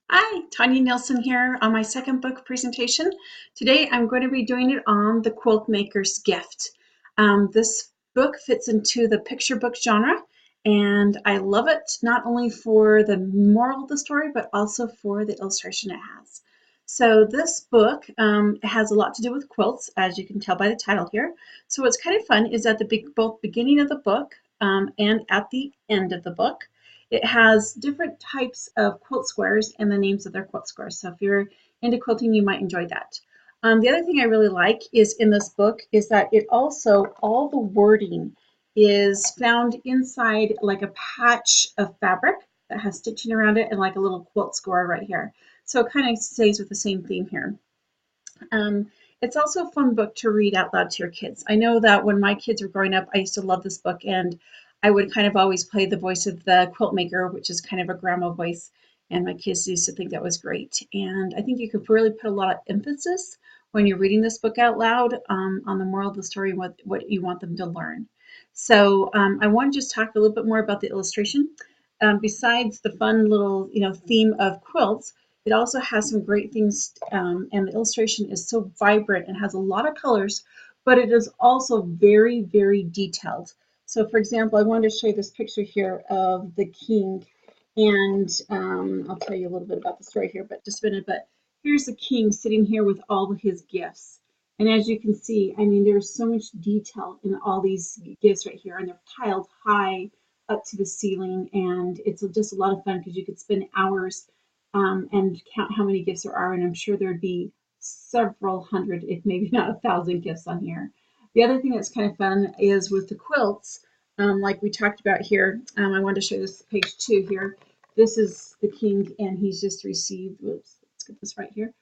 Hi, Tanya Nilsson here on my second book presentation. Today I'm going to be doing it on The Quilt Maker's Gift. This book fits into the picture book genre, and I love it not only for the moral of the story but also for the illustration it has. So this book has a lot to do with quilts, as you can tell by the title here. So what's kind of fun is at the both beginning of the book and at the end of the book it has different types of quilt squares and the names of their quilt squares. So if you're into quilting, you might enjoy that. The other thing I really like is in this book is that it also, all the wording is found inside like a patch of fabric that has stitching around it and like a little quilt square right here. So it kind of stays with the same theme here. It's also a fun book to read out loud to your kids. I know that when my kids were growing up, I used to love this book, and I would kind of always play the voice of the quilt maker, which is kind of a grandma voice, and my kids used to think that was great. And I think you could really put a lot of emphasis when you're reading this book out loud on the moral of the story and what you want them to learn. So I want to just talk a little bit more about the illustration. Besides the fun little theme of quilts, it also has some great things, and the illustration is so vibrant and has a lot of colors, but it is also very, very detailed. So, for example, I wanted to show you this picture here of the king, and I'll tell you a little bit about the story here, but just a minute. But here's the king sitting here with all of his gifts. And as you can see, I mean, there's so much detail in all these gifts right here, and they're piled high up to the ceiling, and it's just a lot of fun because you could spend hours and count how many gifts there are, and I'm sure there'd be several hundred, if maybe not 1,000 gifts on here. The other thing that's kind of fun is with the quilts, like we talked about here. I wanted to show this page 2 here. This is the king, and he's just received, whoops, let's get this right here,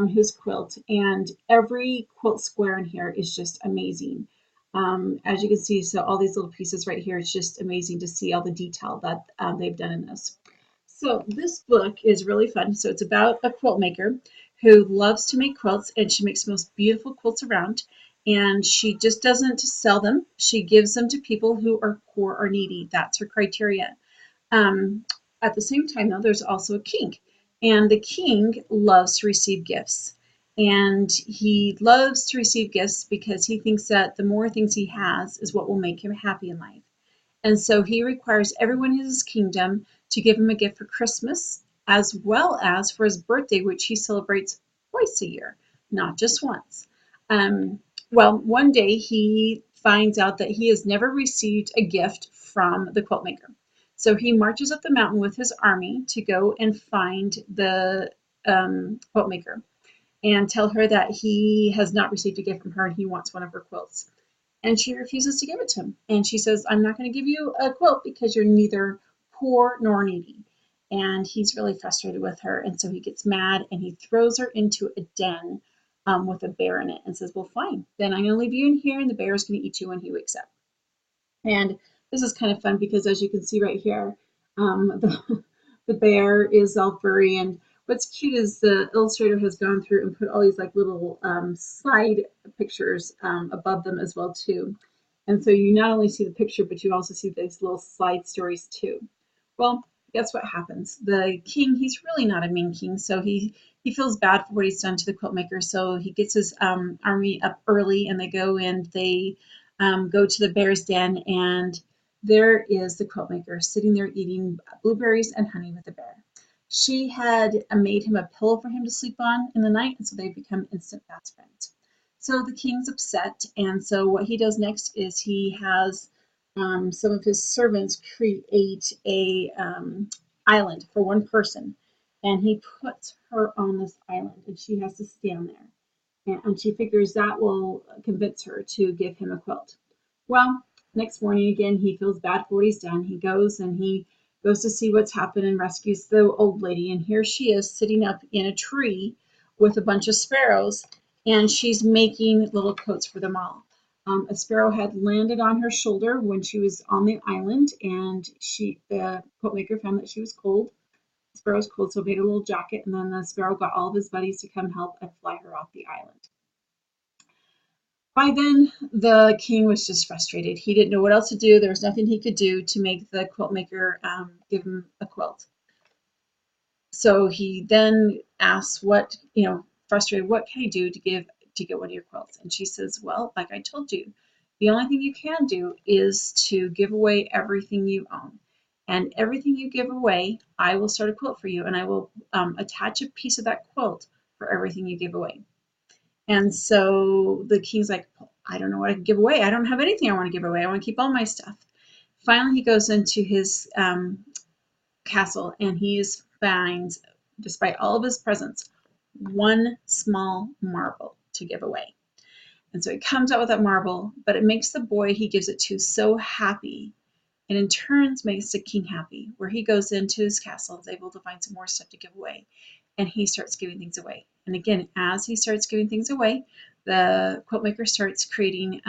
his quilt. And every quilt square in here is just amazing. As you can see, so all these little pieces right here, it's just amazing to see all the detail that they've done in this. So this book is really fun. So it's about a quilt maker who loves to make quilts, and she makes the most beautiful quilts around. And she just doesn't sell them. She gives them to people who are poor or needy. That's her criteria. Um, at the same time, though, there's also a king, and the king loves to receive gifts. And he loves to receive gifts because he thinks that the more things he has is what will make him happy in life. And so he requires everyone in his kingdom to give him a gift for Christmas as well as for his birthday, which he celebrates twice a year, not just once. Um, well, one day he finds out that he has never received a gift from the quilt maker. So he marches up the mountain with his army to go and find the quilt maker and tell her that he has not received a gift from her and he wants one of her quilts. And she refuses to give it to him. And she says, I'm not going to give you a quilt because you're neither poor nor needy. And he's really frustrated with her. And so he gets mad and he throws her into a den with a bear in it and says, well, fine, then I'm going to leave you in here and the bear is going to eat you when he wakes up. And this is kind of fun because as you can see right here, the bear is all furry. And what's cute is the illustrator has gone through and put all these like little slide pictures above them as well too. And so you not only see the picture, but you also see these little slide stories too. Well, guess what happens? The king, he's really not a mean king, so he feels bad for what he's done to the quilt maker. So he gets his army up early, and they go and they go to the bear's den, and there is the quilt maker sitting there eating blueberries and honey with the bear. She had made him a pillow for him to sleep on in the night, and so they become instant fast friends. So the king's upset, and so what he does next is he has some of his servants create a island for one person, and he puts her on this island, and she has to stand there. And she figures that will convince her to give him a quilt. Well, next morning again, he feels bad for what he's done. He goes to see what's happened and rescues the old lady. And here she is sitting up in a tree with a bunch of sparrows, and she's making little coats for them all. A sparrow had landed on her shoulder when she was on the island, and the coat maker found that she was cold. The sparrow's cold, so made a little jacket, and then the sparrow got all of his buddies to come help and fly her off the island. By then, the king was just frustrated. He didn't know what else to do. There was nothing he could do to make the quilt maker give him a quilt. So he then asks, what, frustrated, what can I do to get one of your quilts? And she says, well, like I told you, the only thing you can do is to give away everything you own. And everything you give away, I will start a quilt for you, and I will attach a piece of that quilt for everything you give away. And so the king's like, I don't know what I can give away. I don't have anything I want to give away. I want to keep all my stuff. Finally, he goes into his castle, and he finds, despite all of his presents, one small marble to give away. And so he comes out with that marble, but it makes the boy he gives it to so happy, and in turns makes the king happy, where he goes into his castle, is able to find some more stuff to give away, and he starts giving things away. And again, as he starts giving things away, the quilt maker starts creating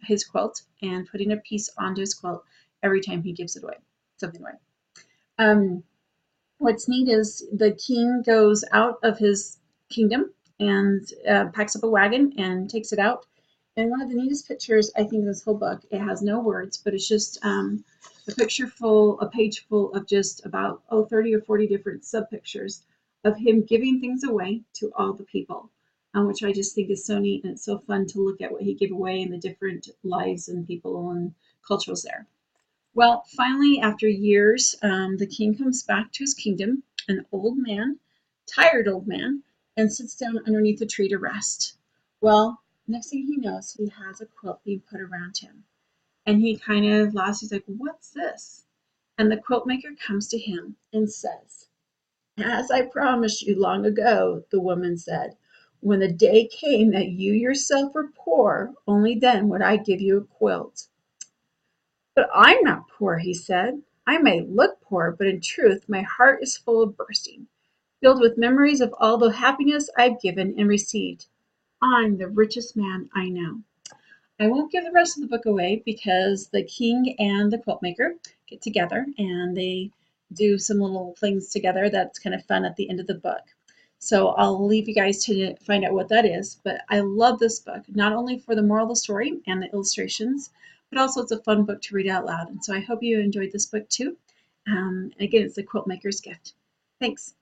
his quilt and putting a piece onto his quilt every time he gives it away, something away. Um, what's neat is the king goes out of his kingdom and packs up a wagon and takes it out. And one of the neatest pictures, I think, of this whole book, it has no words, but it's just a page full of just about 30 or 40 different sub pictures of him giving things away to all the people, which I just think is so neat, and it's so fun to look at what he gave away and the different lives and people and cultures there. Well, finally, after years, the king comes back to his kingdom, an old man, tired old man, and sits down underneath a tree to rest. Well, next thing he knows, he has a quilt being put around him. And he kind of laughs. He's like, what's this? And the quilt maker comes to him and says, as I promised you long ago, the woman said, when the day came that you yourself were poor, only then would I give you a quilt. But I'm not poor, he said. I may look poor, but in truth my heart is full of bursting, filled with memories of all the happiness I've given and received. I'm the richest man I know. I won't give the rest of the book away because the king and the quilt maker get together and they do some little things together that's kind of fun at the end of the book. So I'll leave you guys to find out what that is. But I love this book, not only for the moral of the story and the illustrations, but also it's a fun book to read out loud. And so I hope you enjoyed this book too. And again, it's the Quilt Maker's Gift. Thanks.